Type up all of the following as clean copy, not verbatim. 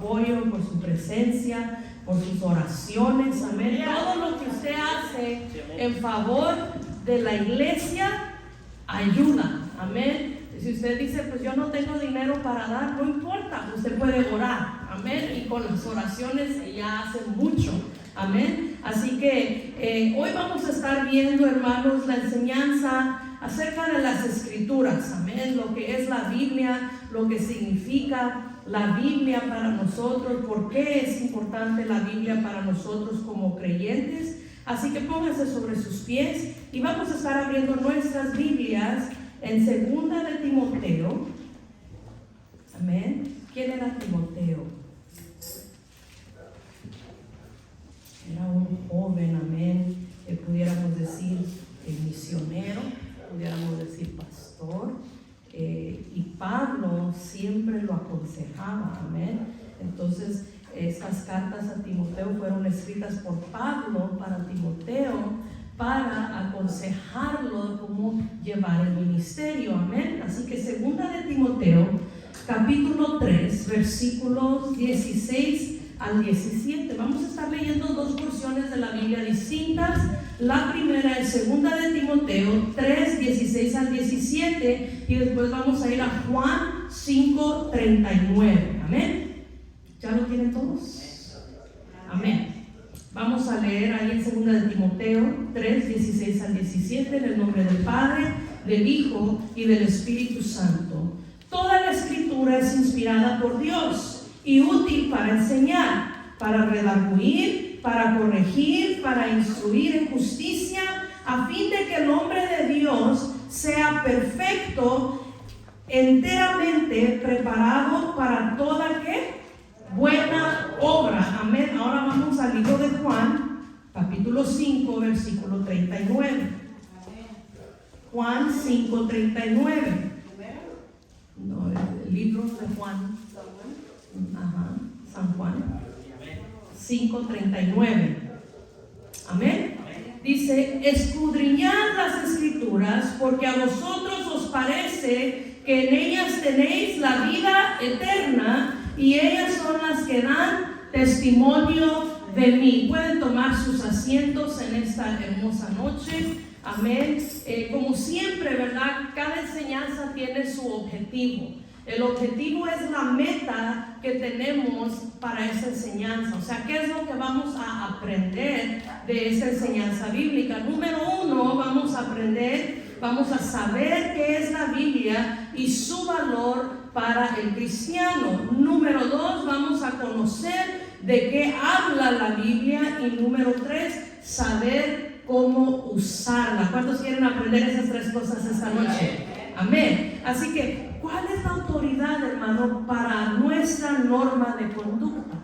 apoyo, por su presencia, por sus oraciones, amén. Todo lo que usted hace en favor de la iglesia ayuda, amén. Si usted dice, pues yo no tengo dinero para dar, no importa, usted puede orar, amén, y con las oraciones ella hace mucho, amén. Así que hoy vamos a estar viendo, hermanos, la enseñanza acerca de las escrituras, amén, lo que es la Biblia, lo que significa la Biblia para nosotros, por qué es importante la Biblia para nosotros como creyentes. Así que pónganse sobre sus pies y vamos a estar abriendo nuestras Biblias en 2 de Timoteo. Amén. ¿Quién era Timoteo? Era un joven, amén, que pudiéramos decir misionero, pudiéramos decir pastor, y Pablo siempre lo aconsejaba, amén. Entonces estas cartas a Timoteo fueron escritas por Pablo para Timoteo, para aconsejarlo de cómo llevar el ministerio, amén. Así que 2 de Timoteo capítulo 3 versículos 16 al 17. Vamos a estar leyendo dos porciones de la Biblia distintas. La primera es 2 de Timoteo 3, 16 al 17, y después vamos a ir a Juan 5, 39. Amén. ¿Ya lo tienen todos? Amén. Vamos a leer ahí en 2 de Timoteo 3, 16 al 17, en el nombre del Padre, del Hijo y del Espíritu Santo. Toda la escritura es inspirada por Dios y útil para enseñar, para redarguir, para corregir, para instruir en justicia, a fin de que el hombre de Dios sea perfecto, enteramente preparado para toda ¿qué? Buena obra. Amén. Ahora vamos al libro de Juan, capítulo 5, versículo 39. Juan 5, 39. No, el libro de Juan. Ajá, San Juan 5:39. Amén. Dice: escudriñad las escrituras, porque a vosotros os parece que en ellas tenéis la vida eterna, y ellas son las que dan testimonio de mí. Pueden tomar sus asientos en esta hermosa noche. Amén. Como siempre, ¿verdad? Cada enseñanza tiene su objetivo. El objetivo es la meta que tenemos para esa enseñanza. O sea, ¿qué es lo que vamos a aprender de esa enseñanza bíblica? Número 1, vamos a aprender, vamos a saber qué es la Biblia y su valor para el cristiano. Número 2, vamos a conocer de qué habla la Biblia. Y número 3, saber cómo usarla. ¿Cuántos quieren aprender esas tres cosas esta noche? Amén. Así que, ¿cuál es la autoridad, hermano, para nuestra norma de conducta?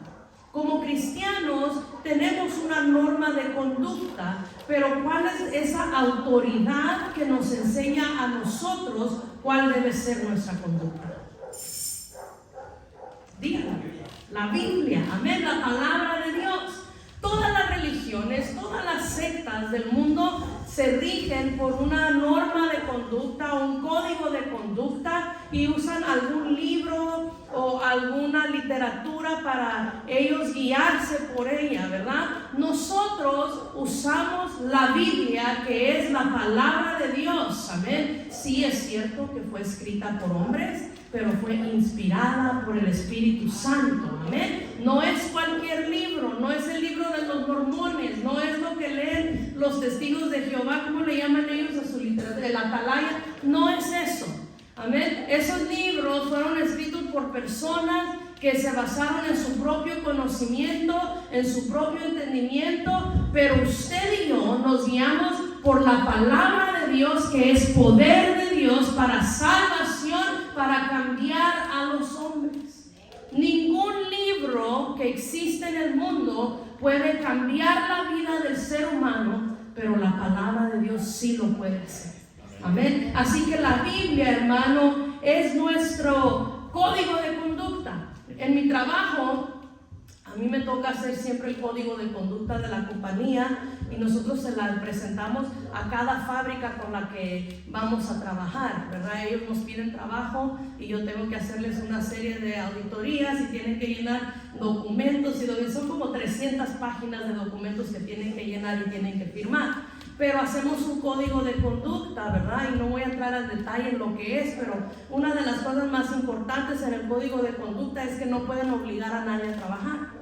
Como cristianos tenemos una norma de conducta, pero ¿cuál es esa autoridad que nos enseña a nosotros cuál debe ser nuestra conducta? Díganlo. La Biblia, amén, la palabra de Dios. Todas las religiones, todas las sectas del mundo se rigen por una norma de conducta, un código de conducta, y usan algún libro o alguna literatura para ellos guiarse por ella, ¿verdad? Nosotros usamos la Biblia, que es la palabra de Dios, amén. Sí es cierto que fue escrita por hombres, pero fue inspirada por el Espíritu Santo, amén. No es cualquier libro, no es el libro de los mormones, no es lo que leen los testigos de Jehová, ¿cómo le llaman ellos a su literatura? El atalaya, no es eso, amén. Esos libros fueron escritos por personas que se basaron en su propio conocimiento, en su propio entendimiento, pero usted y yo nos guiamos por la palabra de Dios, que es poder de Dios para salvación, para cambiar a los hombres. Ningún libro que existe en el mundo puede cambiar la vida del ser humano, pero la palabra de Dios sí lo puede hacer. Amén. Así que la Biblia, hermano, es nuestro código de conducta. En mi trabajo, mí me toca hacer siempre el código de conducta de la compañía y nosotros se la presentamos a cada fábrica con la que vamos a trabajar, ¿verdad? Ellos nos piden trabajo y yo tengo que hacerles una serie de auditorías y tienen que llenar documentos y son como 300 páginas de documentos que tienen que llenar y tienen que firmar. Pero hacemos un código de conducta, ¿verdad? Y no voy a entrar al detalle en lo que es, pero una de las cosas más importantes en el código de conducta es que no pueden obligar a nadie a trabajar.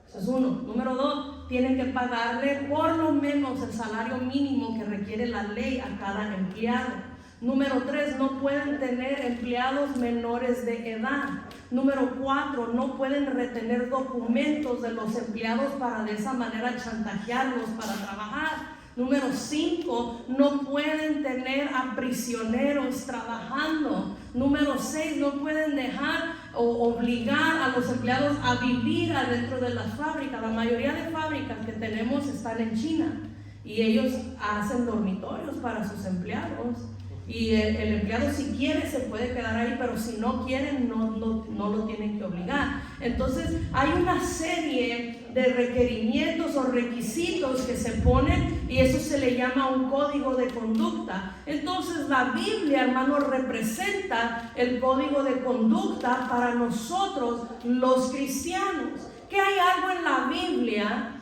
Eso es uno. Número dos, tienen que pagarle por lo menos el salario mínimo que requiere la ley a cada empleado. Número 3, no pueden tener empleados menores de edad. Número 4, no pueden retener documentos de los empleados para de esa manera chantajearlos para trabajar. Número 5, no pueden tener a prisioneros trabajando. Número 6, no pueden dejar o obligar a los empleados a vivir adentro de las fábricas. La mayoría de fábricas que tenemos están en China y ellos hacen dormitorios para sus empleados. Y el empleado si quiere se puede quedar ahí, pero si no quieren no lo tienen que obligar. Entonces hay una serie de requerimientos o requisitos que se ponen y eso se le llama un código de conducta. Entonces la Biblia, hermanos, representa el código de conducta para nosotros los cristianos. ¿Qué hay algo en la Biblia?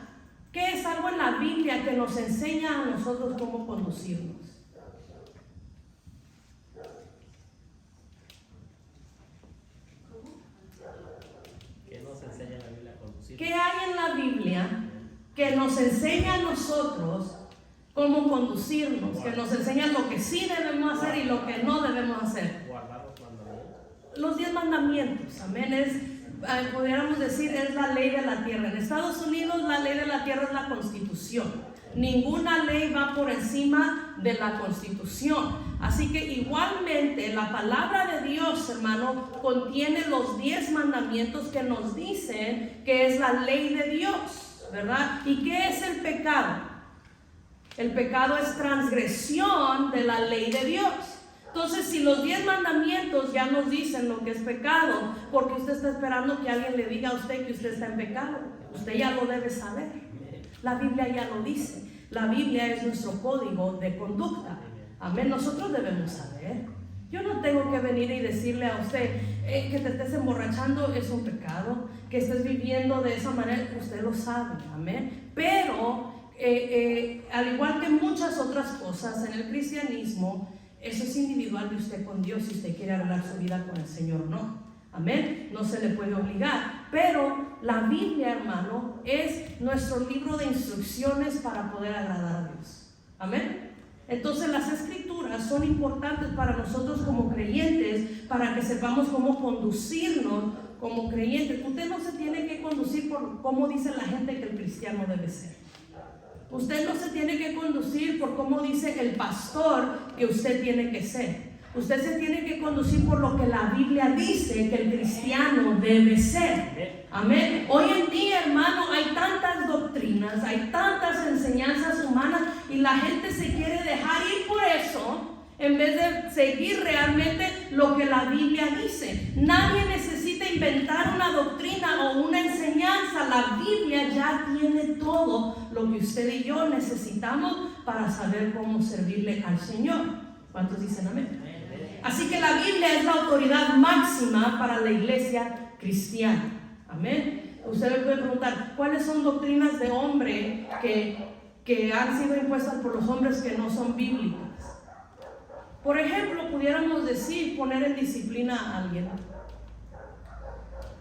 ¿Qué es algo en la Biblia que nos enseña a nosotros cómo conducirnos? ¿Qué hay en la Biblia que nos enseña a nosotros cómo conducirnos? Que nos enseña lo que sí debemos hacer y lo que no debemos hacer. Los 10 mandamientos, amén. Pudiéramos decir, es la ley de la tierra. En Estados Unidos la ley de la tierra es la Constitución. Ninguna ley va por encima de la Constitución. Así que igualmente la palabra de Dios, hermano, contiene los 10 mandamientos que nos dicen que es la ley de Dios, ¿verdad? ¿Y qué es el pecado? El pecado es transgresión de la ley de Dios. Entonces, si los 10 mandamientos ya nos dicen lo que es pecado, porque usted está esperando que alguien le diga a usted que usted está en pecado, usted ya lo debe saber. La Biblia ya lo dice. La Biblia es nuestro código de conducta. Amén. Nosotros debemos saber. Yo no tengo que venir y decirle a usted que te estés emborrachando es un pecado, que estés viviendo de esa manera, usted lo sabe. Amén. Pero al igual que muchas otras cosas en el cristianismo, eso es individual de usted con Dios, si usted quiere arreglar su vida con el Señor o no. Amén. No se le puede obligar. Pero la Biblia, hermano, es nuestro libro de instrucciones para poder agradar a Dios. Amén. Entonces las escrituras son importantes para nosotros como creyentes, para que sepamos cómo conducirnos como creyentes. Usted no se tiene que conducir por cómo dice la gente que el cristiano debe ser. Usted no se tiene que conducir por cómo dice el pastor que usted tiene que ser. Usted se tiene que conducir por lo que la Biblia dice que el cristiano debe ser. Amén. Hoy en día, hermano, hay tantas doctrinas, hay tantas enseñanzas humanas y la gente se quiere dejar ir por eso en vez de seguir realmente lo que la Biblia dice. Nadie necesita inventar una doctrina o una enseñanza. La Biblia ya tiene todo lo que usted y yo necesitamos para saber cómo servirle al Señor. ¿Cuántos dicen amén? Así que la Biblia es la autoridad máxima para la iglesia cristiana. Amén. Usted me puede preguntar, ¿cuáles son doctrinas de hombre que han sido impuestas por los hombres que no son bíblicas? Por ejemplo, pudiéramos decir poner en disciplina a alguien.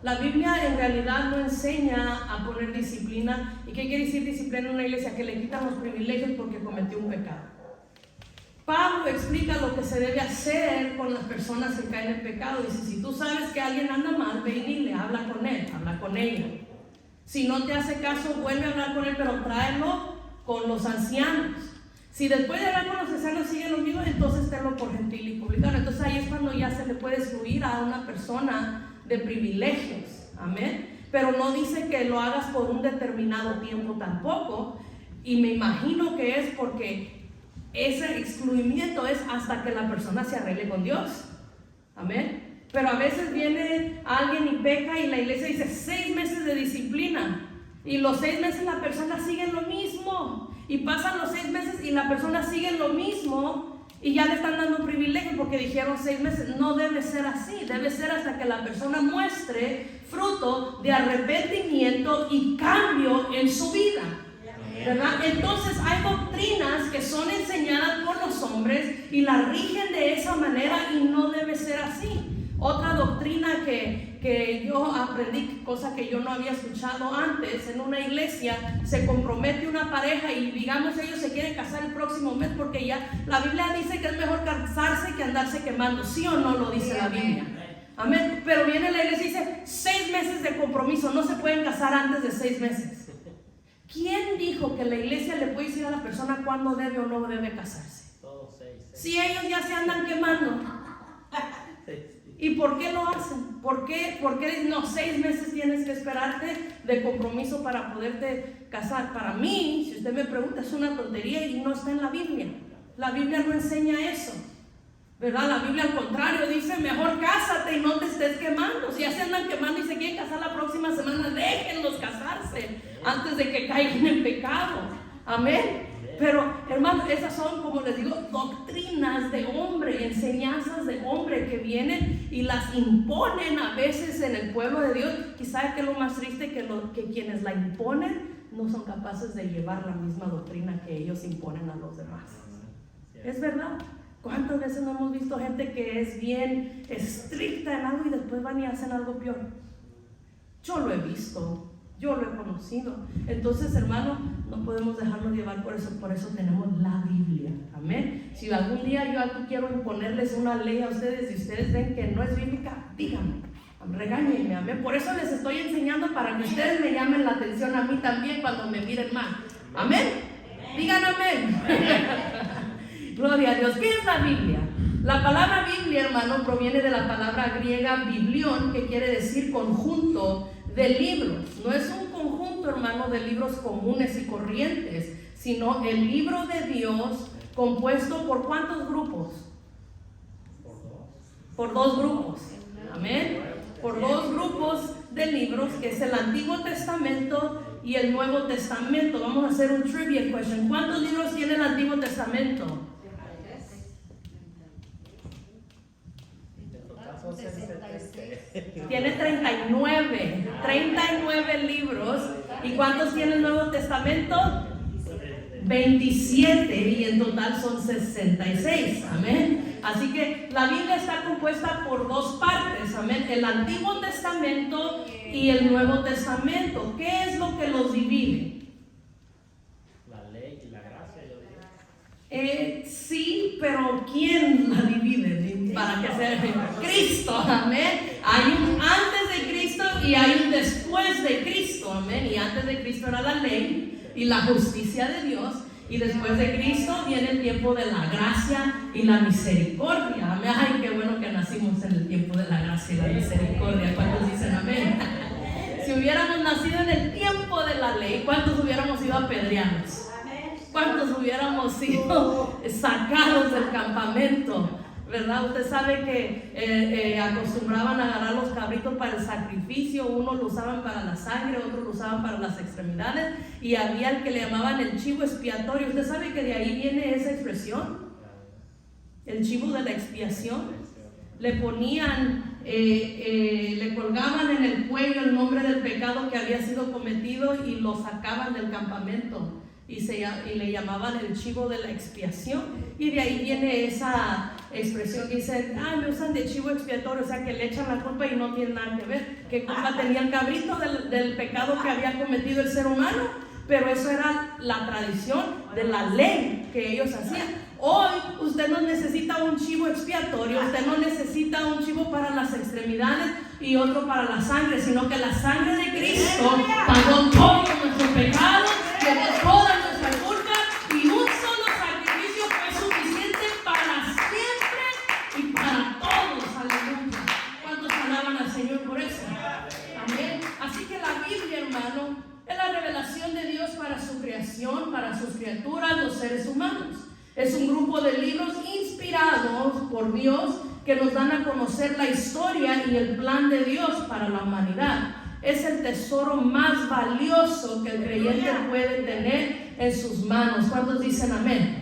La Biblia en realidad no enseña a poner disciplina. ¿Y qué quiere decir disciplina en una iglesia? Que le quitan los privilegios porque cometió un pecado. Pablo explica lo que se debe hacer con las personas que caen en pecado. Dice, si tú sabes que alguien anda mal, ve y le habla con él, habla con ella. Si no te hace caso, vuelve a hablar con él, pero tráelo con los ancianos. Si después de hablar con los ancianos sigue lo mismo, entonces tenlo por gentil y publicano. Entonces ahí es cuando ya se le puede excluir a una persona de privilegios. Amén. Pero no dice que lo hagas por un determinado tiempo tampoco. Y me imagino que es porque ese excluimiento es hasta que la persona se arregle con Dios. Amén. Pero a veces viene alguien y peca y la iglesia dice 6 meses de de disciplina. Y los 6 meses la persona sigue en lo mismo. Y pasan los 6 meses y la persona sigue en lo mismo. Y ya le están dando privilegio porque dijeron 6 meses. No debe ser así. Debe ser hasta que la persona muestre fruto de arrepentimiento y cambio en su vida, ¿verdad? Entonces hay doctrinas que son enseñadas por los hombres y las rigen de esa manera y no debe ser así. Otra doctrina que yo aprendí, cosa que yo no había escuchado antes, en una iglesia se compromete una pareja y digamos ellos se quieren casar el próximo mes porque ya la Biblia dice que es mejor casarse que andarse quemando, ¿sí o no lo dice la Biblia? Amén. Pero viene la iglesia y dice 6 meses de compromiso, no se pueden casar antes de 6 meses. ¿Quién dijo que la iglesia le puede decir a la persona cuándo debe o no debe casarse? Si ellos ya se andan quemando. ¿Y por qué lo hacen? ¿Por qué no 6 meses tienes que esperarte de compromiso para poderte casar? Para mí, si usted me pregunta, es una tontería y no está en la Biblia. La Biblia no enseña eso, ¿verdad? La Biblia al contrario dice, mejor cásate y no te estés quemando. Si ya se andan quemando y se quieren casar la próxima semana, déjenlos casarse antes de que caigan en pecado. Amén. Pero, hermanos, esas son, como les digo, doctrinas de hombre, enseñanzas de hombre que vienen y las imponen a veces en el pueblo de Dios. Y sabe que lo más triste que quienes la imponen no son capaces de llevar la misma doctrina que ellos imponen a los demás. ¿Es verdad? ¿Cuántas veces no hemos visto gente que es bien estricta en algo y después van y hacen algo peor? Yo lo he visto. Yo lo he conocido. Entonces, hermano, no podemos dejarnos llevar por eso tenemos la Biblia. Amén. Si algún día yo aquí quiero imponerles una ley a ustedes y ustedes ven que no es bíblica, díganme, regáñenme. Amén. Por eso les estoy enseñando para que ustedes me llamen la atención a mí también cuando me miren mal. Amén. Digan amén. Gloria a Dios. ¿Qué es la Biblia? La palabra Biblia, hermano, proviene de la palabra griega biblión, que quiere decir conjunto de libros. No es un conjunto, hermano, de libros comunes y corrientes, sino el libro de Dios compuesto por ¿cuántos grupos? Por 2 grupos. Amén. Por 2 grupos de libros, que es el Antiguo Testamento y el Nuevo Testamento. Vamos a hacer un trivia question. ¿Cuántos libros tiene el Antiguo Testamento? Tiene 39 libros. ¿Y cuántos tiene el Nuevo Testamento? 27, y en total son 66. Amén. Así que la Biblia está compuesta por 2 partes. Amén. El Antiguo Testamento y el Nuevo Testamento. ¿Qué es lo que los divide? La ley y la gracia, yo digo. Sí, pero ¿quién la divide? Para que sea Cristo, amén. Hay un antes de Cristo y hay un después de Cristo, amén. Y antes de Cristo era la ley y la justicia de Dios, y después de Cristo viene el tiempo de la gracia y la misericordia, amén. Ay, qué bueno que nacimos en el tiempo de la gracia y la misericordia. ¿Cuántos dicen amén? Si hubiéramos nacido en el tiempo de la ley, ¿cuántos hubiéramos sido apedreados? ¿Cuántos hubiéramos sido sacados del campamento? ¿Verdad? Usted sabe que acostumbraban a agarrar los cabritos para el sacrificio. Unos lo usaban para la sangre, otros lo usaban para las extremidades, y había el que le llamaban el chivo expiatorio. ¿Usted sabe que de ahí viene esa expresión? El chivo de la expiación. Le ponían, le colgaban en el cuello el nombre del pecado que había sido cometido y lo sacaban del campamento. Y le llamaban el chivo de la expiación, y de ahí viene esa expresión que dice, me usan de chivo expiatorio, o sea que le echan la culpa y no tiene nada que ver. ¿Qué culpa tenía el cabrito del pecado que había cometido el ser humano? Pero eso era la tradición de la ley que ellos hacían. Hoy usted no necesita un chivo expiatorio, usted no necesita un chivo para las extremidades y otro para la sangre, sino que la sangre de Cristo pagó todos nuestros pecados, llevó toda nuestra culpa, y un solo sacrificio fue suficiente para siempre y para todos. Aleluya. ¿Cuántos alaban al Señor por eso? Amén. Así que la Biblia, hermano, es la revelación de Dios para su creación, para sus criaturas, los seres humanos. Es un grupo de libros inspirados por Dios que nos dan a conocer la historia y el plan de Dios para la humanidad. es el tesoro más valioso que el creyente puede tener en sus manos. ¿Cuántos dicen amén?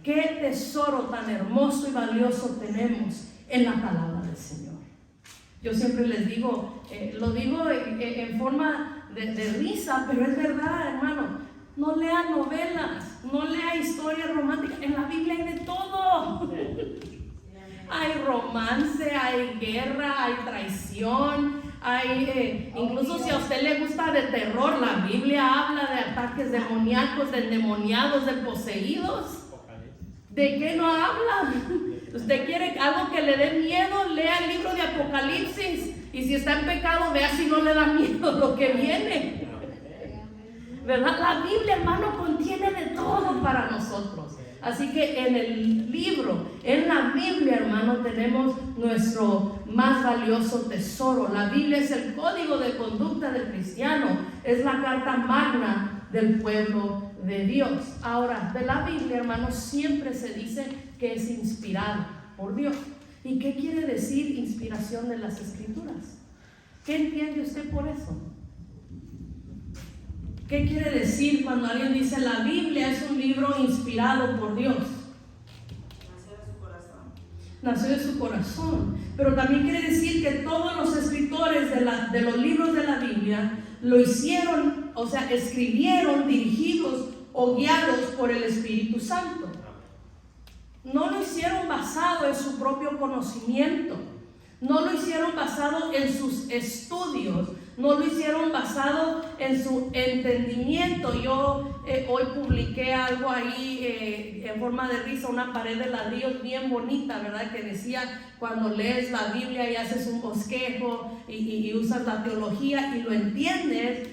Qué tesoro tan hermoso y valioso tenemos en la palabra del Señor. Yo siempre les digo, lo digo en forma de risa, pero es verdad, hermano. No lea novelas, no lea historias románticas. En la Biblia hay de todo. Hay romance, hay guerra, hay traición, hay incluso si a usted le gusta de terror, la Biblia habla de ataques demoníacos, de endemoniados, de poseídos. ¿De qué no habla? Usted quiere algo que le dé miedo, lea el libro de Apocalipsis. Y si está en pecado, vea si no le da miedo lo que viene. ¿Verdad? La Biblia, hermano, contiene de todo para nosotros. Así que en el libro, en la Biblia, hermano, tenemos nuestro más valioso tesoro. La Biblia es el código de conducta del cristiano. Es la carta magna del pueblo de Dios. Ahora, de la Biblia, hermano, siempre se dice que es inspirada por Dios. ¿Y qué quiere decir inspiración de las Escrituras? ¿Qué entiende usted por eso? ¿Qué quiere decir cuando alguien dice la Biblia es un libro inspirado por Dios? Nació de su corazón. Nació de su corazón. Pero también quiere decir que todos los escritores de los libros de la Biblia lo hicieron, o sea, escribieron dirigidos o guiados por el Espíritu Santo. No lo hicieron basado en su propio conocimiento. No lo hicieron basado en sus estudios. No lo hicieron basado en su entendimiento. Yo hoy publiqué algo ahí en forma de risa, una pared de ladrillos bien bonita, ¿verdad? Que decía, cuando lees la Biblia y haces un bosquejo y usas la teología y lo entiendes,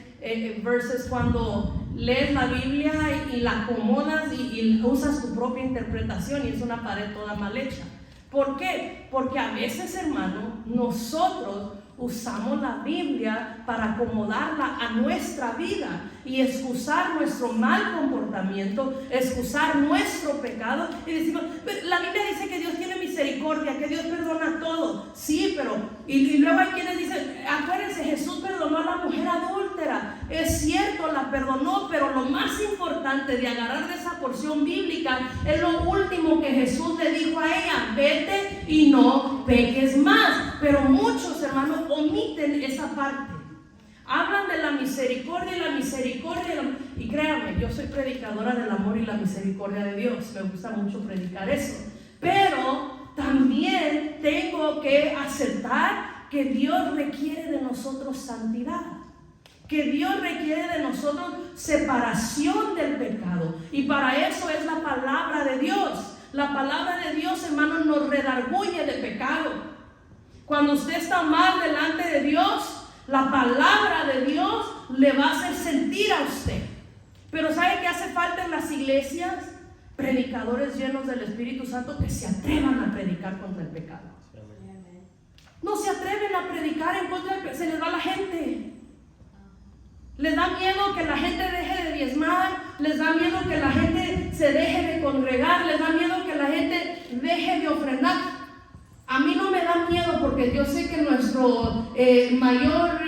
versus cuando lees la Biblia y la acomodas y usas tu propia interpretación y es una pared toda mal hecha. ¿Por qué? Porque a veces, hermano, nosotros usamos la Biblia para acomodarla a nuestra vida y excusar nuestro mal comportamiento, excusar nuestro pecado y decimos, la Biblia dice que Dios tiene misericordia, que Dios perdona todo. Sí, pero y luego hay quienes dicen, acuérdense, Jesús perdonó a la mujer adúltera. Es cierto, la perdonó, pero lo más importante de agarrar de esa porción bíblica es lo último que Jesús le dijo a ella: vete y no peques más. Pero muchos, hermanos, omiten esa parte. Hablan de la misericordia y la misericordia. Y créanme, yo soy predicadora del amor y la misericordia de Dios. Me gusta mucho predicar eso. Pero también tengo que aceptar que Dios requiere de nosotros santidad. Que Dios requiere de nosotros separación del pecado. Y para eso es la palabra de Dios. La palabra de Dios, hermanos, nos redarguye de pecado. Cuando usted está mal delante de Dios, la palabra de Dios le va a hacer sentir a usted. Pero ¿sabe qué hace falta en las iglesias? Predicadores llenos del Espíritu Santo que se atrevan a predicar contra el pecado. No se atreven a predicar en contra del pecado, se les va la gente. Les da miedo que la gente deje de diezmar, les da miedo que la gente se deje de congregar, les da miedo que la gente deje de ofrendar. A mí no me da miedo porque yo sé que nuestro mayor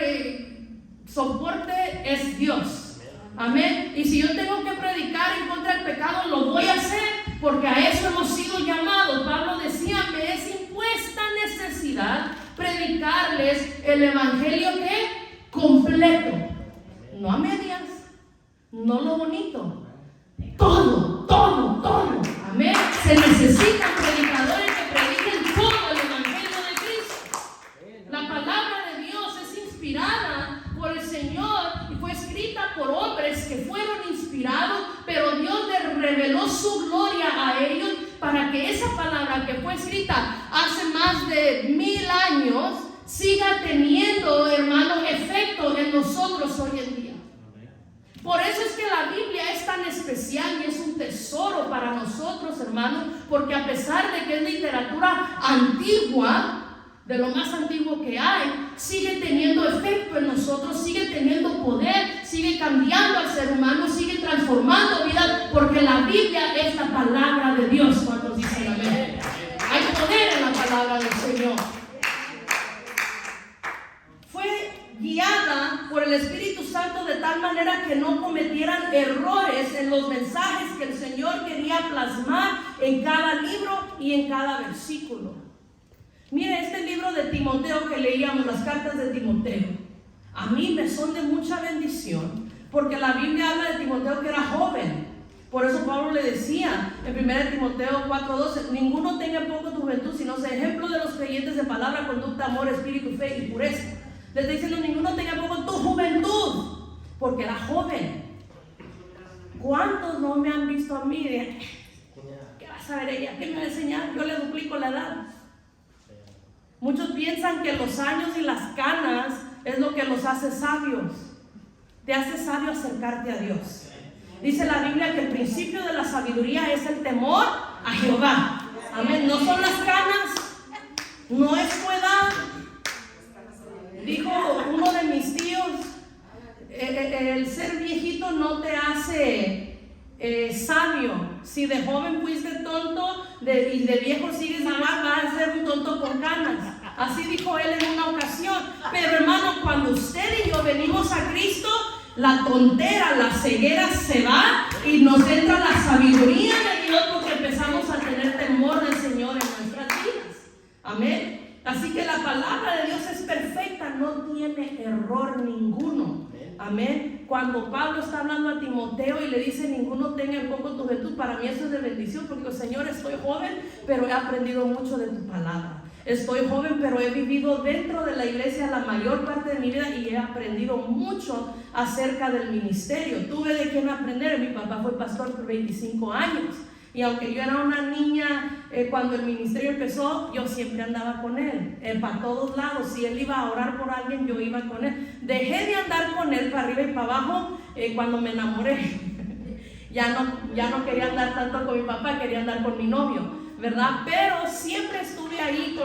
soporte es Dios. Amén. Y si yo tengo que predicar en contra del pecado, lo voy a hacer porque a eso hemos sido llamados. Pablo decía, me es impuesta necesidad predicarles el evangelio que completo. No a medias, no lo bonito, todo. Amén. Se necesitan predicadores que prediquen todo el evangelio de Cristo. La palabra de Dios es inspirada por el Señor y fue escrita por hombres que fueron inspirados, pero Dios les reveló su gloria a ellos para que esa palabra que fue escrita hace más de 1000 años siga teniendo, hermano, efecto en nosotros hoy en día. Por eso es que la Biblia es tan especial y es un tesoro para nosotros, hermanos, porque a pesar de que es literatura antigua, de lo más antiguo que hay, sigue teniendo efecto en nosotros, sigue teniendo poder, sigue cambiando al ser humano, sigue transformando vidas, porque la Biblia es la palabra de Dios. ¿Cuántos dicen amén? Hay poder en la palabra del Señor. Fue guiada Espíritu Santo de tal manera que no cometieran errores en los mensajes que el Señor quería plasmar en cada libro y en cada versículo. Mire, este libro de Timoteo que leíamos, las cartas de Timoteo, a mí me son de mucha bendición, porque la Biblia habla de Timoteo que era joven. Por eso Pablo le decía en 1 Timoteo 4:12, ninguno tenga en poco tu juventud, sino sea ejemplo de los creyentes de palabra, conducta, amor, espíritu, fe y pureza. Le está diciendo, ninguno tenga en poco tu juventud, porque era joven. ¿Cuántos no me han visto a mí? ¿Qué va a saber ella? ¿Qué me va a enseñar? Yo le duplico la edad. Muchos piensan que los años y las canas es lo que los hace sabios. Te hace sabio acercarte a Dios. Dice la Biblia que el principio de la sabiduría es el temor a Jehová. Amén. No son las canas, no es tu edad. Dijo uno de mis tíos, el ser viejito no te hace sabio. Si de joven fuiste tonto y de viejo sigues igual, vas a ser un tonto con canas. Así dijo él en una ocasión. Pero hermano, cuando usted y yo venimos a Cristo, la tontera, la ceguera se va y nos entra la sabiduría de Dios, porque empezamos a tener temor del Señor en nuestras vidas. Amén. Así que la palabra de Dios es perfecta, no tiene error ninguno. Amén. Cuando Pablo está hablando a Timoteo y le dice, ninguno tenga en poco tu juventud, para mí eso es de bendición, porque digo, Señor, estoy joven, pero he aprendido mucho de tu palabra. Estoy joven, pero he vivido dentro de la iglesia la mayor parte de mi vida y he aprendido mucho acerca del ministerio. Tuve de quién aprender. Mi papá fue pastor por 25 años. Y aunque yo era una niña, cuando el ministerio empezó, yo siempre andaba con él, para todos lados. Si él iba a orar por alguien, yo iba con él. Dejé de andar con él para arriba y para abajo cuando me enamoré. ya no quería andar tanto con mi papá, quería andar con mi novio, ¿verdad? Pero siempre estuve ahí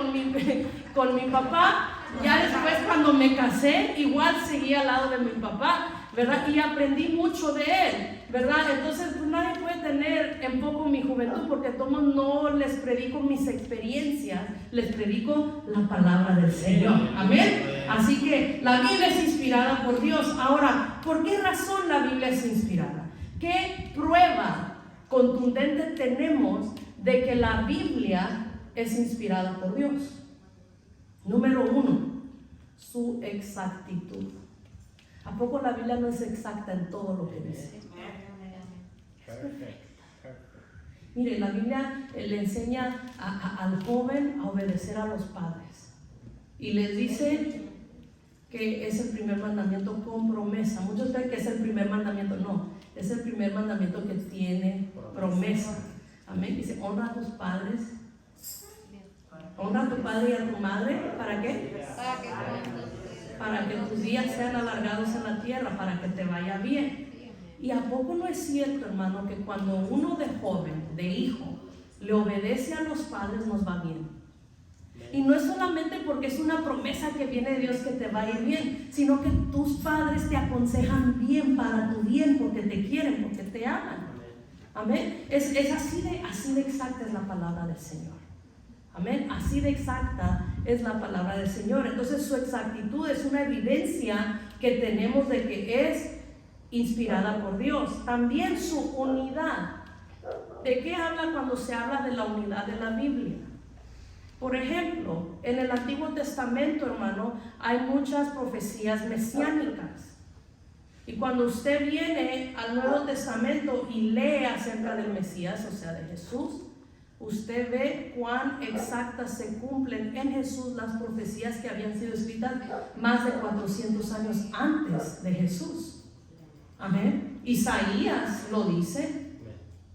con mi papá. Ya después, cuando me casé, igual seguí al lado de mi papá, ¿verdad? Y aprendí mucho de él, ¿verdad? Entonces, pues nadie puede tener en poco mi juventud, porque tomo no les predico mis experiencias, les predico la palabra del Señor. Amén. Así que la Biblia es inspirada por Dios. Ahora, ¿por qué razón la Biblia es inspirada? ¿Qué prueba contundente tenemos de que la Biblia es inspirada por Dios? Número 1, su exactitud. ¿A poco la Biblia no es exacta en todo lo que dice? Es perfecta. Mire, la Biblia le enseña al joven a obedecer a los padres. Y les dice que es el primer mandamiento con promesa. Muchos creen que es el primer mandamiento. No, es el primer mandamiento que tiene promesa. Amén. Dice, honra a tus padres. Honra a tu padre y a tu madre. ¿Para qué? Para que tus días sean alargados en la tierra, para que te vaya bien. ¿Y a poco no es cierto, hermano, que cuando uno de joven, de hijo, le obedece a los padres, nos va bien? Y no es solamente porque es una promesa que viene de Dios que te va a ir bien, sino que tus padres te aconsejan bien para tu bien, porque te quieren, porque te aman. Amén. Es así de exacta es la palabra del Señor. Amén. Así de exacta es la palabra del Señor. Entonces su exactitud es una evidencia que tenemos de que es inspirada por Dios. También su unidad. ¿De qué habla cuando se habla de la unidad de la Biblia? Por ejemplo, en el Antiguo Testamento, hermano, hay muchas profecías mesiánicas. Y cuando usted viene al Nuevo Testamento y lee acerca del Mesías, o sea, de Jesús, usted ve cuán exactas se cumplen en Jesús las profecías que habían sido escritas más de 400 años antes de Jesús. Amén. Isaías lo dice,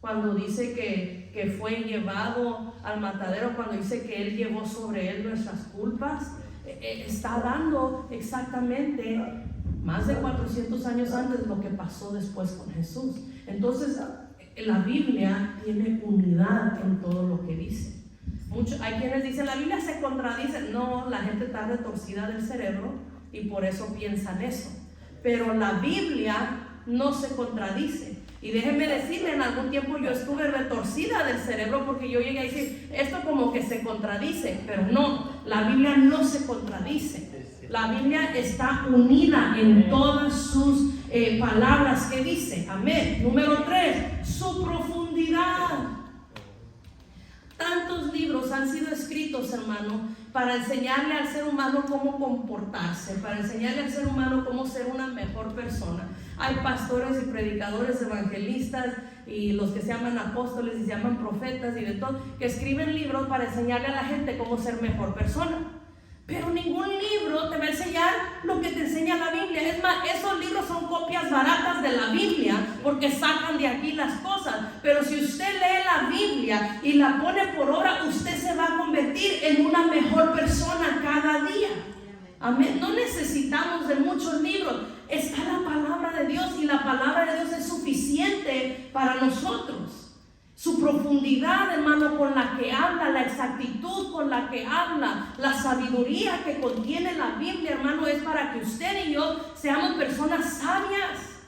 cuando dice que fue llevado al matadero, cuando dice que Él llevó sobre Él nuestras culpas, está dando exactamente más de 400 años antes lo que pasó después con Jesús. Entonces, la Biblia tiene unidad en todo lo que dice. Hay quienes dicen, la Biblia se contradice. No, la gente está retorcida del cerebro y por eso piensan eso. Pero la Biblia no se contradice. Y déjenme decirle, en algún tiempo yo estuve retorcida del cerebro porque yo llegué a decir, esto como que se contradice, pero no, la Biblia no se contradice. La Biblia está unida en todas sus palabras que dice. Amén. Número 3, su profundidad. Tantos libros han sido escritos, hermano, para enseñarle al ser humano cómo comportarse, para enseñarle al ser humano cómo ser una mejor persona. Hay pastores y predicadores, evangelistas y los que se llaman apóstoles y se llaman profetas y de todo, que escriben libros para enseñarle a la gente cómo ser mejor persona. Pero ningún libro te va a enseñar lo que te enseña la Biblia. Es más, esos libros son copias baratas de la Biblia porque sacan de aquí las cosas. Pero si usted lee la Biblia y la pone por obra, usted se va a convertir en una mejor persona cada día. Amén. No necesitamos de muchos libros. Está la palabra de Dios y la palabra de Dios es suficiente para nosotros. Su profundidad, hermano, con la que habla, la exactitud con la que habla, la sabiduría que contiene la Biblia, hermano, es para que usted y yo seamos personas sabias.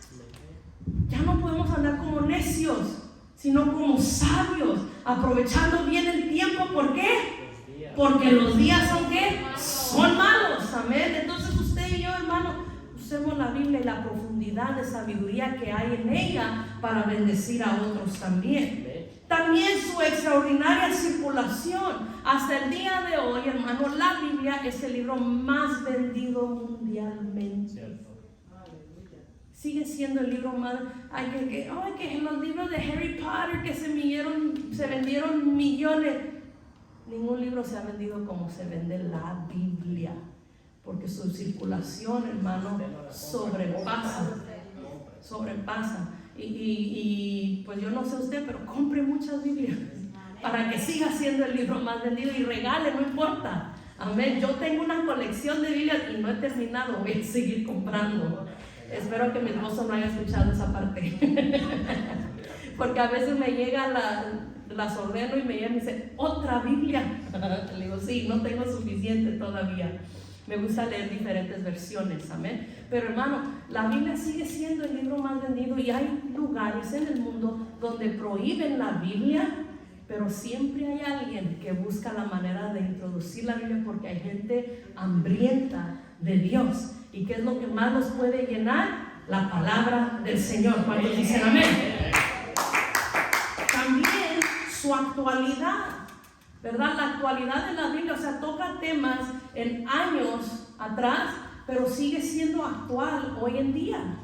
Ya no podemos andar como necios, sino como sabios, aprovechando bien el tiempo. ¿Por qué? Porque los días son ¿qué? Son malos. Amén. Entonces usted y yo, hermano, usemos la Biblia y la profundidad de sabiduría que hay en ella para bendecir a otros también. También su extraordinaria circulación. Hasta el día de hoy, hermano, la Biblia es el libro más vendido mundialmente. Sigue siendo el libro más. Que los libros de Harry Potter que se vendieron millones. Ningún libro se ha vendido como se vende la Biblia. Porque su circulación, hermano, sobrepasa. Y pues yo no sé usted, pero compre muchas Biblias para que siga siendo el libro más vendido y regale, no importa. Amén. Yo tengo una colección de Biblias y no he terminado, voy a seguir comprando. Espero que mi esposo no haya escuchado esa parte. Porque a veces me llega las ordeno y me llega y me dice, ¿otra Biblia? Le digo, sí, no tengo suficiente todavía. Me gusta leer diferentes versiones, amén. Pero hermano, la Biblia sigue siendo el libro más vendido y hay lugares en el mundo donde prohíben la Biblia, pero siempre hay alguien que busca la manera de introducir la Biblia porque hay gente hambrienta de Dios. ¿Y qué es lo que más nos puede llenar? La palabra del Señor. ¿Cuántos dicen amén? También su actualidad, ¿verdad? La actualidad de la Biblia, o sea, toca temas en años atrás, pero sigue siendo actual hoy en día.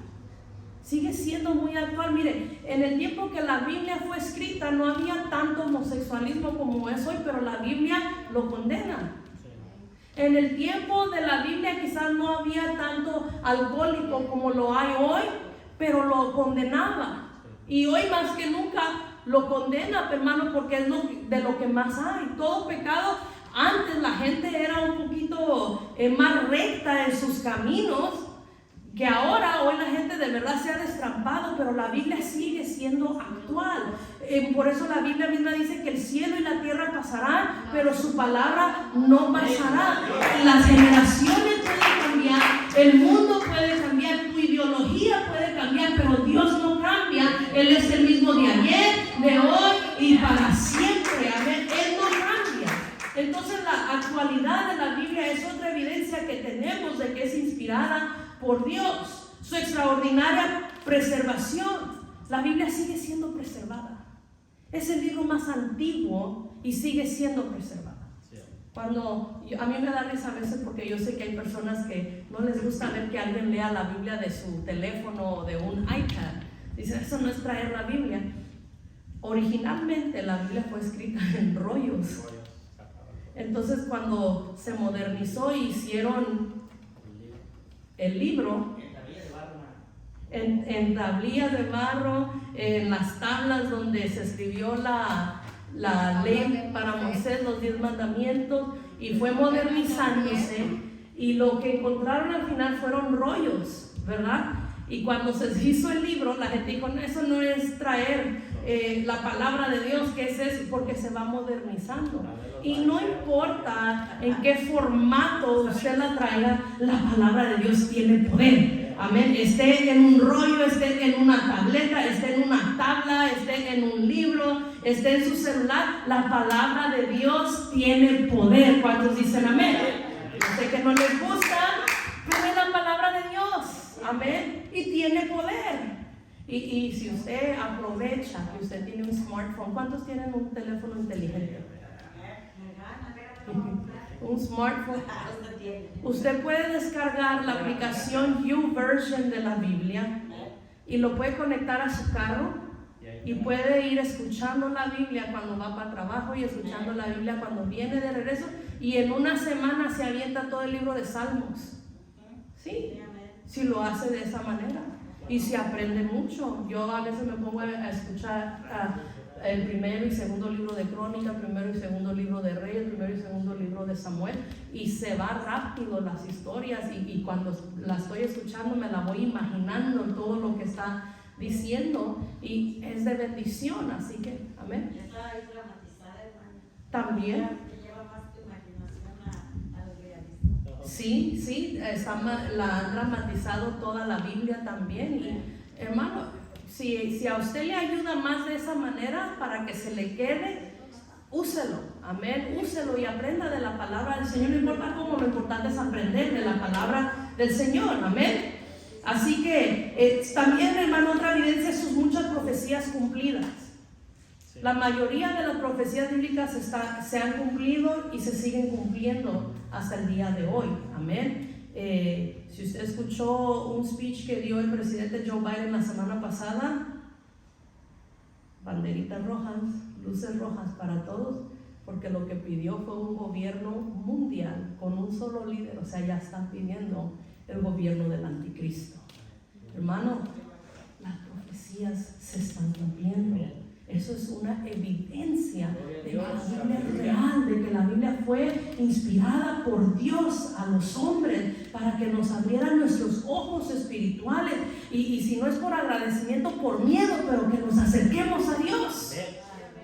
Sigue siendo muy actual. Mire, en el tiempo que la Biblia fue escrita no había tanto homosexualismo como es hoy, pero la Biblia lo condena. En el tiempo de la Biblia quizás no había tanto alcohólico como lo hay hoy, pero lo condenaba. Y hoy más que nunca lo condena, hermano, porque es de lo que más hay. Todo pecado, antes la gente era un poquito más recta en sus caminos, que ahora, hoy la gente de verdad se ha destrampado, pero la Biblia sigue siendo actual. Por eso la Biblia misma dice que el cielo y la tierra pasarán, pero su palabra no pasará. Las generaciones pueden cambiar, el mundo puede cambiar, tu ideología puede cambiar, pero Dios no cambia. Él es el mismo de ayer, de hoy y para siempre. Amén. Él no cambia. Entonces la actualidad de la Biblia es otra evidencia que tenemos de que es inspirada por Dios. Su extraordinaria preservación. La Biblia sigue siendo preservada. Es el libro más antiguo y sigue siendo preservada. Cuando a mí me da risa a veces porque yo sé que hay personas que no les gusta ver que alguien lea la Biblia de su teléfono o de un iPad. Dicen, eso no es traer la Biblia. Originalmente la Biblia fue escrita en rollos. Entonces cuando se modernizó e hicieron el libro en tablillas de barro, en las tablas donde se escribió la ley para Moisés, los 10 mandamientos, y fue modernizándose, y lo que encontraron al final fueron rollos, ¿verdad? Y cuando se hizo el libro, la gente dijo, no, eso no es traer la palabra de Dios, que es eso, porque se va modernizando. Y no importa en qué formato usted la traiga, la palabra de Dios tiene poder. Amén. Esté en un rollo, esté en una tableta, esté en una tabla, esté en un libro, esté en su celular, la palabra de Dios tiene poder. ¿Cuántos dicen amén? Yo sé que no les gusta, pero es la palabra de Dios. Amén. Y tiene poder. Y si usted aprovecha que usted tiene un smartphone, ¿cuántos tienen un teléfono inteligente? Un smartphone. Usted puede descargar la aplicación YouVersion de la Biblia y lo puede conectar a su carro y puede ir escuchando la Biblia cuando va para el trabajo y escuchando la Biblia cuando viene de regreso, y en una semana se avienta todo el libro de Salmos. Sí, si lo hace de esa manera y se aprende mucho. Yo a veces me pongo a escuchar el primero y segundo libro de Crónicas, primero y segundo libro de Reyes, primero y segundo libro de Samuel, y se va rápido las historias, y cuando la estoy escuchando me la voy imaginando todo lo que está diciendo, y es de bendición. Así que, amén. Está ahí dramatizada, hermano. También. Lleva más tu imaginación al realismo. Sí, la han dramatizado toda la Biblia también. Y hermano, si a usted le ayuda más de esa manera para que se le quede, úselo, amén, úselo y aprenda de la palabra del Señor. No importa cómo, lo importante es aprender de la palabra del Señor, amén. Así que también, hermano, otra evidencia son sus muchas profecías cumplidas. La mayoría de las profecías bíblicas se han cumplido y se siguen cumpliendo hasta el día de hoy, amén. Si usted escuchó un speech que dio el presidente Joe Biden la semana pasada, banderitas rojas, luces rojas para todos, porque lo que pidió fue un gobierno mundial con un solo líder. O sea, ya están pidiendo el gobierno del anticristo. Hermano, las profecías se están cumpliendo. Eso es una evidencia de que la Biblia es real, de que la Biblia fue inspirada por Dios a los hombres para que nos abrieran nuestros ojos espirituales, y si no es por agradecimiento, por miedo, pero que nos acerquemos a Dios.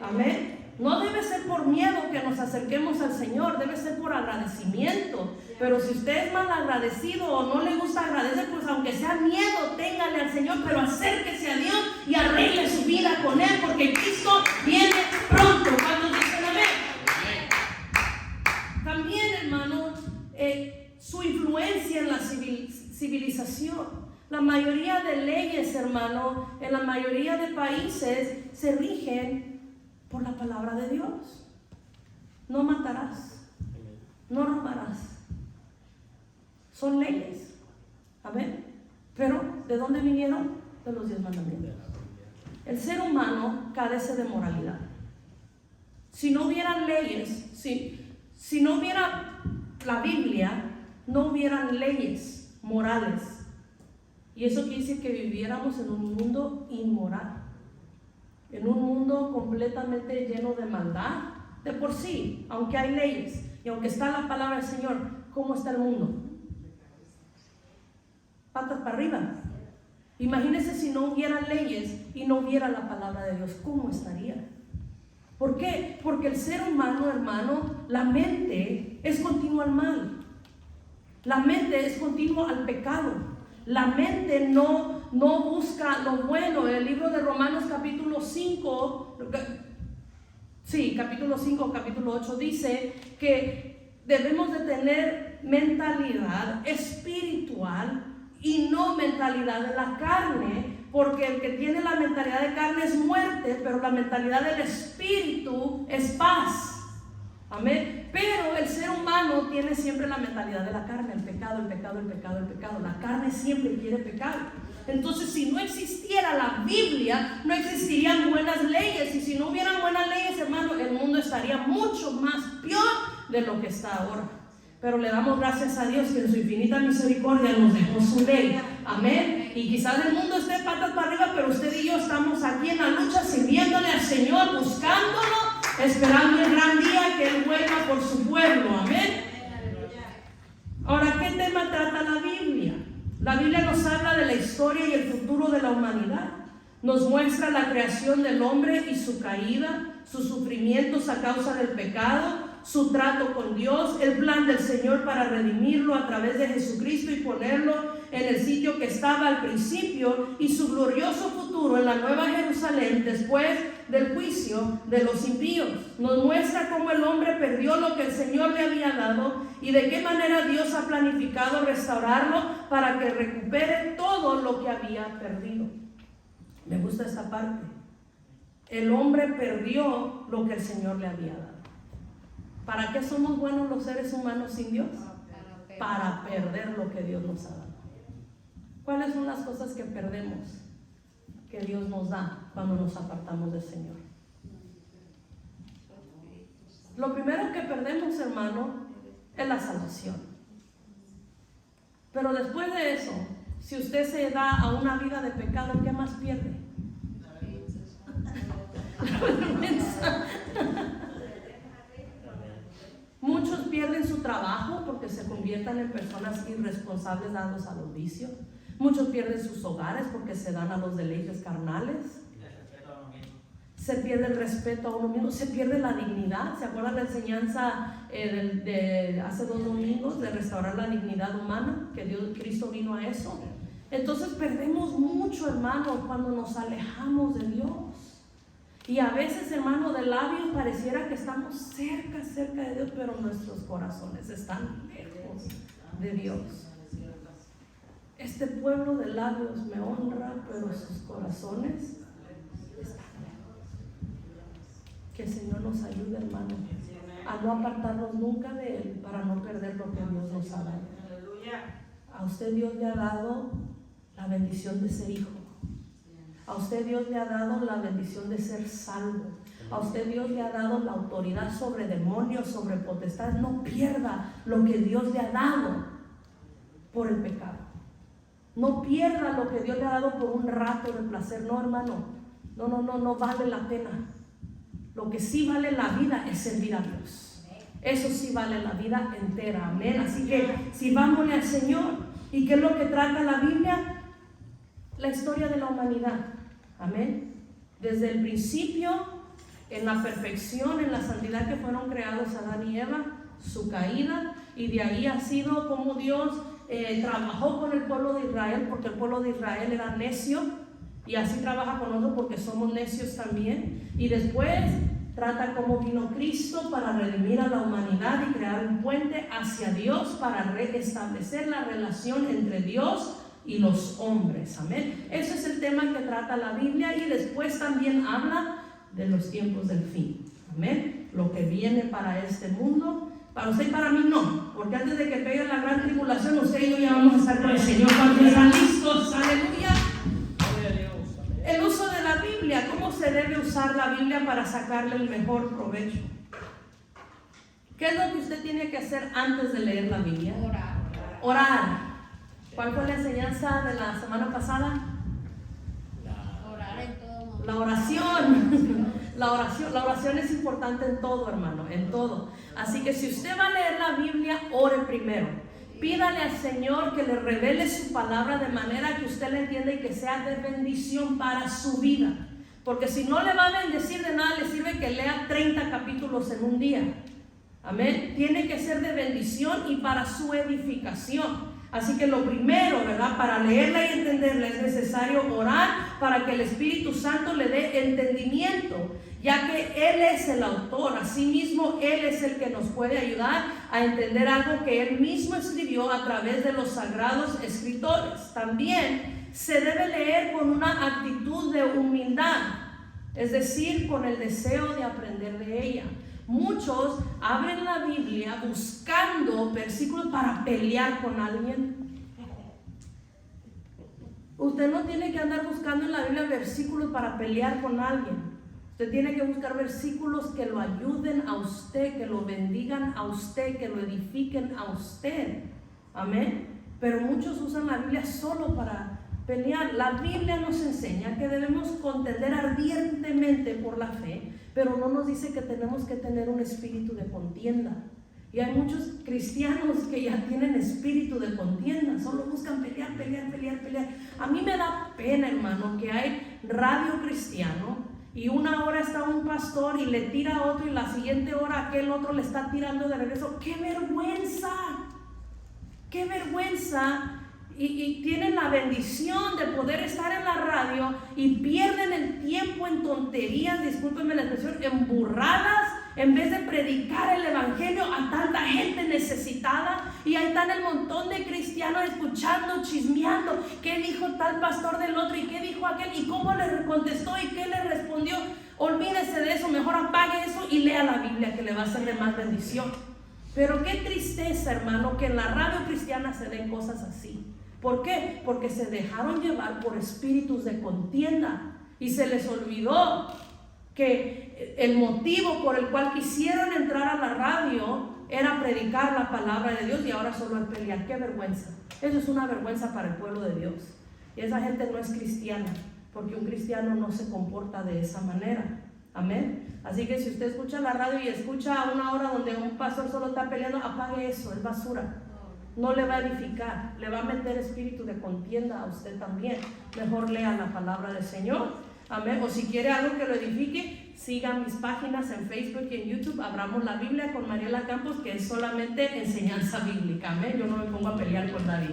Amén. No debe ser por miedo que nos acerquemos al Señor, debe ser por agradecimiento. Pero si usted es mal agradecido o no le gusta agradecer, pues aunque sea miedo, téngale al Señor, pero acérquese a Dios y arregle su vida con Él, porque Cristo viene pronto. Cuando dicen amén. También, hermano, su influencia en la civilización. La mayoría de leyes, hermano, en la mayoría de países se rigen por la palabra de Dios. No matarás, no robarás. Son leyes, amén. Pero ¿de dónde vinieron? De los 10 mandamientos. El ser humano carece de moralidad. Si no hubieran leyes, si no hubiera la Biblia, no hubieran leyes morales. Y eso quiere decir que viviéramos en un mundo inmoral, en un mundo completamente lleno de maldad. De por sí, aunque hay leyes y aunque está la palabra del Señor, ¿cómo está el mundo? Patas para arriba. Imagínense si no hubiera leyes y no hubiera la palabra de Dios, ¿cómo estaría? ¿Por qué? Porque el ser humano, hermano, la mente es continua al mal. La mente es continua al pecado. La mente no busca lo bueno. En el libro de Romanos capítulo 5, capítulo 5, capítulo 8 dice que debemos de tener mentalidad espiritual y no mentalidad de la carne, porque el que tiene la mentalidad de carne es muerte, pero la mentalidad del espíritu es paz. Amén. Pero el ser humano tiene siempre la mentalidad de la carne, el pecado, el pecado, el pecado, el pecado. La carne siempre quiere pecar. Entonces, si no existiera la Biblia, no existirían buenas leyes. Y si no hubieran buenas leyes, hermano, el mundo estaría mucho más peor de lo que está ahora. Pero le damos gracias a Dios que en su infinita misericordia nos dejó su ley. Amén. Y quizás el mundo esté patas para arriba, pero usted y yo estamos aquí en la lucha, sirviéndole al Señor, buscándolo, esperando el gran día que Él vuelva por su pueblo. Amén. Ahora, ¿qué tema trata la Biblia? La Biblia nos habla de la historia y el humanidad. Nos muestra la creación del hombre y su caída, sus sufrimientos a causa del pecado, su trato con Dios, el plan del Señor para redimirlo a través de Jesucristo y ponerlo en el sitio que estaba al principio, y su glorioso futuro en la Nueva Jerusalén después del juicio de los impíos. Nos muestra cómo el hombre perdió lo que el Señor le había dado y de qué manera Dios ha planificado restaurarlo para que recupere todo lo que había perdido. Me gusta esta parte. El hombre perdió lo que el Señor le había dado. ¿Para qué somos buenos los seres humanos sin Dios? Para perder lo que Dios nos ha dado. ¿Cuáles son las cosas que perdemos que Dios nos da cuando nos apartamos del Señor? Lo primero que perdemos, hermano, es la salvación. Pero después de eso, si usted se da a una vida de pecado, ¿qué más pierde? La vergüenza. Muchos pierden su trabajo porque se convierten en personas irresponsables dados a los vicios. Muchos pierden sus hogares porque se dan a los deleites carnales. Se pierde el respeto a uno mismo, se pierde la dignidad. ¿Se acuerdan la enseñanza de hace 2 domingos de restaurar la dignidad humana? Que Cristo vino a eso. Entonces perdemos mucho, hermano, cuando nos alejamos de Dios. Y a veces, hermano, de labios pareciera que estamos cerca de Dios, pero nuestros corazones están lejos de Dios. Este pueblo de labios me honra, pero sus corazones están lejos. Que el Señor nos ayude, hermano, a no apartarnos nunca de Él para no perder lo que Dios nos ha dado. A usted Dios le ha dado la bendición de ser hijo. A usted Dios le ha dado la bendición de ser salvo. A usted Dios le ha dado la autoridad sobre demonios, sobre potestades. No pierda lo que Dios le ha dado por el pecado. No pierda lo que Dios le ha dado por un rato de placer. No, hermano. No vale la pena. Lo que sí vale la vida es servir a Dios. Eso sí vale la vida entera. Amén. Así que sirvámosle al Señor. ¿Y qué es lo que trata la Biblia? La historia de la humanidad. Amén. Desde el principio, en la perfección, en la santidad que fueron creados Adán y Eva, su caída, y de ahí ha sido como Dios trabajó con el pueblo de Israel, porque el pueblo de Israel era necio, y así trabaja con nosotros porque somos necios también. Y después trata cómo vino Cristo para redimir a la humanidad y crear un puente hacia Dios para restablecer la relación entre Dios y los hombres. Amén. Ese es el tema que trata la Biblia, y después también habla de los tiempos del fin. Amén. Lo que viene para este mundo, para usted y para mí no, porque antes de que pegue la gran tribulación, usted y yo ya vamos a estar con el Señor cuando están listos. Aleluya. El uso de la Biblia, ¿cómo se debe usar la Biblia para sacarle el mejor provecho? ¿Qué es lo que usted tiene que hacer antes de leer la Biblia? Orar. ¿Cuál fue la enseñanza de la semana pasada? Orar en todo momento. La oración. La oración es importante en todo, hermano, en todo. Así que si usted va a leer la Biblia, ore primero. Pídale al Señor que le revele su palabra de manera que usted la entienda y que sea de bendición para su vida. Porque si no le va a bendecir, de nada le sirve que lea 30 capítulos en un día. Amén. Tiene que ser de bendición y para su edificación. Así que lo primero, ¿verdad? Para leerla y entenderla es necesario orar para que el Espíritu Santo le dé entendimiento, ya que Él es el autor. Asimismo, Él es el que nos puede ayudar a entender algo que Él mismo escribió a través de los sagrados escritores. También se debe leer con una actitud de humildad, es decir, con el deseo de aprender de ella. Muchos abren la Biblia buscando versículos para pelear con alguien. Usted no tiene que andar buscando en la Biblia versículos para pelear con alguien. Usted tiene que buscar versículos que lo ayuden a usted, que lo bendigan a usted, que lo edifiquen a usted. Amén. Pero muchos usan la Biblia solo para pelear. La Biblia nos enseña que debemos contender ardientemente por la fe, pero no nos dice que tenemos que tener un espíritu de contienda, Y hay muchos cristianos que ya tienen espíritu de contienda, solo buscan pelear. A mí me da pena, hermano, que hay radio cristiano y una hora está un pastor y le tira a otro y la siguiente hora aquel otro le está tirando de regreso. ¡Qué vergüenza! ¡Qué vergüenza! Y tienen la bendición de poder estar en la radio y pierden el tiempo en tonterías, discúlpenme la expresión, en burradas, en vez de predicar el evangelio a tanta gente necesitada. Y ahí están el montón de cristianos escuchando, chismeando, qué dijo tal pastor del otro y qué dijo aquel y cómo le contestó y qué le respondió. Olvídese de eso, mejor apague eso y lea la Biblia, que le va a ser de más bendición. Pero qué tristeza, hermano, que en la radio cristiana se den cosas así. ¿Por qué? Porque se dejaron llevar por espíritus de contienda y se les olvidó que el motivo por el cual quisieron entrar a la radio era predicar la palabra de Dios y ahora solo es pelear. ¡Qué vergüenza! Eso es una vergüenza para el pueblo de Dios. Y esa gente no es cristiana, porque un cristiano no se comporta de esa manera. Amén. Así que si usted escucha la radio y escucha a una hora donde un pastor solo está peleando, apague eso, es basura. No le va a edificar, le va a meter espíritu de contienda a usted también. Mejor lea la palabra del Señor. Amén. O si quiere algo que lo edifique, siga mis páginas en Facebook y en YouTube. Abramos la Biblia con Mariela Campos, que es solamente enseñanza bíblica. Amén. Yo no me pongo a pelear con nadie.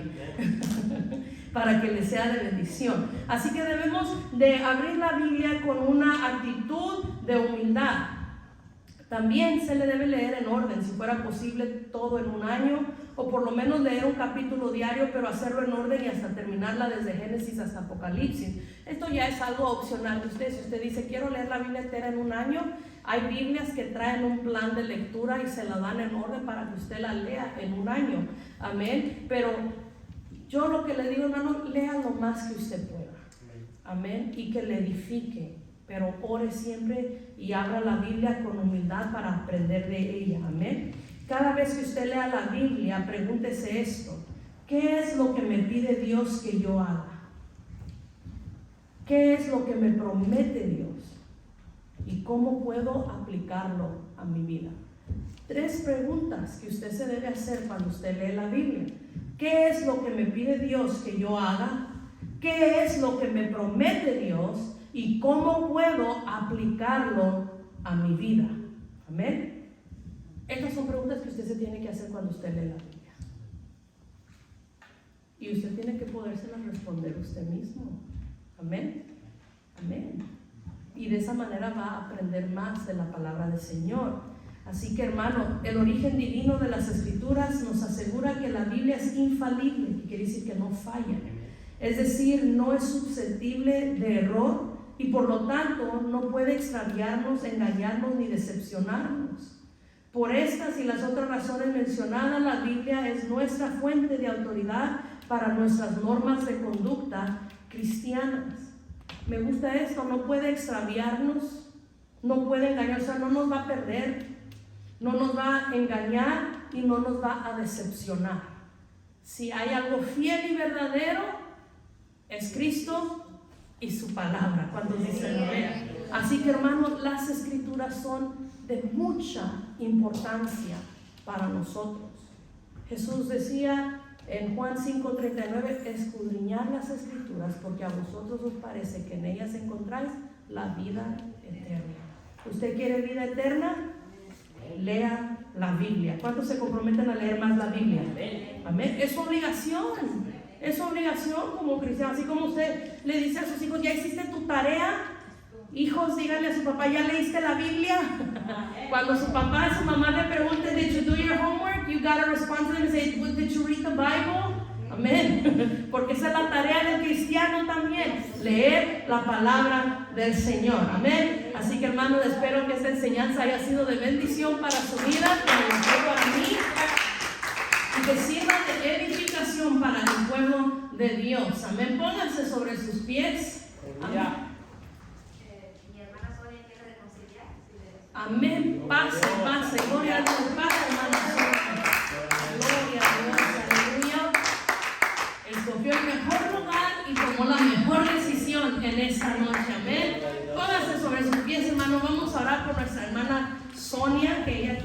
Para que le sea de bendición. Así que debemos de abrir la Biblia con una actitud de humildad. También se le debe leer en orden, si fuera posible todo en un año, o por lo menos leer un capítulo diario, pero hacerlo en orden y hasta terminarla desde Génesis hasta Apocalipsis. Esto ya es algo opcional de usted. Si usted dice, quiero leer la Biblia entera en un año, hay Biblias que traen un plan de lectura y se la dan en orden para que usted la lea en un año. Amén. Pero yo lo que le digo, hermano, lea lo más que usted pueda. Amén. Y que le edifique. Pero ore siempre y abra la Biblia con humildad para aprender de ella. Amén. Cada vez que usted lea la Biblia, pregúntese esto: ¿qué es lo que me pide Dios que yo haga? ¿Qué es lo que me promete Dios? ¿Y cómo puedo aplicarlo a mi vida? 3 preguntas que usted se debe hacer cuando usted lee la Biblia. ¿Qué es lo que me pide Dios que yo haga? ¿Qué es lo que me promete Dios? ¿Y cómo puedo aplicarlo a mi vida? Amén. Estas son preguntas que usted se tiene que hacer cuando usted lee la Biblia. Y usted tiene que podérselas responder usted mismo. Amén. Amén. Y de esa manera va a aprender más de la palabra del Señor. Así que, hermano, el origen divino de las Escrituras nos asegura que la Biblia es infalible, que quiere decir que no falla. Es decir, no es susceptible de error y por lo tanto no puede extraviarnos, engañarnos ni decepcionarnos. Por estas y las otras razones mencionadas, la Biblia es nuestra fuente de autoridad para nuestras normas de conducta cristianas. Me gusta esto: no puede extraviarnos, no puede engañar, o sea, no nos va a perder, no nos va a engañar y no nos va a decepcionar. Si hay algo fiel y verdadero, es Cristo y su palabra. Cuando dice lo vea. Así que, hermanos, las Escrituras son de mucha importancia para nosotros. Jesús decía en Juan 5:39, escudriñad las Escrituras porque a vosotros os parece que en ellas encontráis la vida eterna. ¿Usted quiere vida eterna? Lea la Biblia. ¿Cuántos se comprometen a leer más la Biblia? Amén. Es su obligación. Es su obligación como cristiano. Así como usted le dice a sus hijos, ¿ya hiciste tu tarea? Hijos, díganle a su papá, ¿ya leíste la Biblia? Cuando su papá y su mamá le pregunten, ¿did you do your homework? You gotta respond to them and say, ¿did you read the Bible? Amén. Porque esa es la tarea del cristiano también, leer la palabra del Señor. Amén. Así que, hermanos, espero que esta enseñanza haya sido de bendición para su vida, como lo fue para mí, y que sirva de edificación para el pueblo de Dios. Amén. Pónganse sobre sus pies. Amén. Mi hermana Sonia quiere reconciliar. Amén. Pase, pase. Gloria a Dios. Pase, hermana Sonia. Gloria a Dios. Aleluya. Escogió el mejor lugar y tomó la mejor decisión en esta noche. Amén. Pónganse sobre sus pies, hermano. Vamos a orar por nuestra hermana Sonia, que ella quiere